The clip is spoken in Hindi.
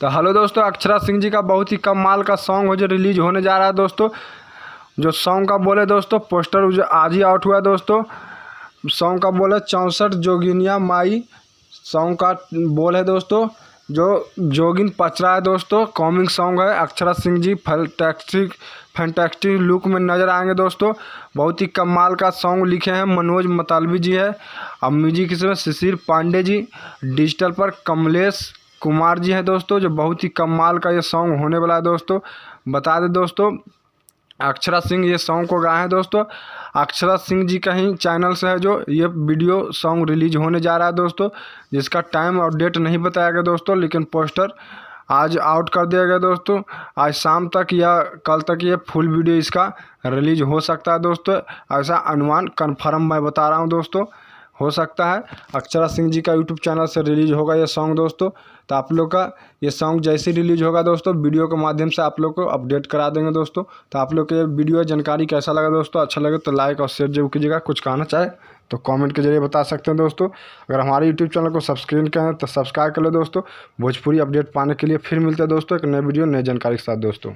तो हेलो दोस्तों, अक्षरा सिंह जी का बहुत ही कमाल का सॉन्ग हो जो रिलीज होने जा रहा है दोस्तों। जो सॉन्ग का बोले दोस्तों, पोस्टर जो आज ही आउट हुआ है दोस्तों। सॉन्ग का बोले 64 जोगिनिया माई। सॉन्ग का बोल है दोस्तों जो जोगिन पचरा है दोस्तों। कॉमिंग सॉन्ग है। अक्षरा सिंह जी फैंटास्टिक लुक में नज़र आएंगे दोस्तों। बहुत ही कमाल का सॉन्ग लिखे हैं मनोज मतलबी जी है। अब म्यूजिक इसमें शिशिर पांडे जी, डिजिटल पर कमलेश कुमार जी हैं दोस्तों। जो बहुत ही कमाल का ये सॉन्ग होने वाला है दोस्तों। बता दें दोस्तों, अक्षरा सिंह ये सॉन्ग को गाए हैं दोस्तों। अक्षरा सिंह जी का ही चैनल से है जो ये वीडियो सॉन्ग रिलीज होने जा रहा है दोस्तों, जिसका टाइम और डेट नहीं बताया गया दोस्तों, लेकिन पोस्टर आज आउट कर दिया गया दोस्तों। आज शाम तक या कल तक ये फुल वीडियो इसका रिलीज हो सकता है दोस्तों। ऐसा अनुमान कन्फर्म मैं बता रहा हूँ दोस्तों, हो सकता है अक्षरा सिंह जी का यूट्यूब चैनल से रिलीज होगा ये सॉन्ग दोस्तों। तो आप लोग का ये सॉन्ग जैसे रिलीज होगा दोस्तों, वीडियो के माध्यम से आप लोग को अपडेट करा देंगे दोस्तों। तो आप लोग को ये वीडियो जानकारी कैसा लगा दोस्तों, अच्छा लगे तो लाइक और शेयर जरूर कीजिएगा। कुछ कहना चाहे तो कमेंट के जरिए बता सकते हैं दोस्तों। अगर हमारे यूट्यूब चैनल को सब्सक्राइब करें तो सब्सक्राइब कर लो दोस्तों। भोजपुरी अपडेट पाने के लिए फिर मिलते हैं दोस्तों एक नए वीडियो नई जानकारी के साथ दोस्तों।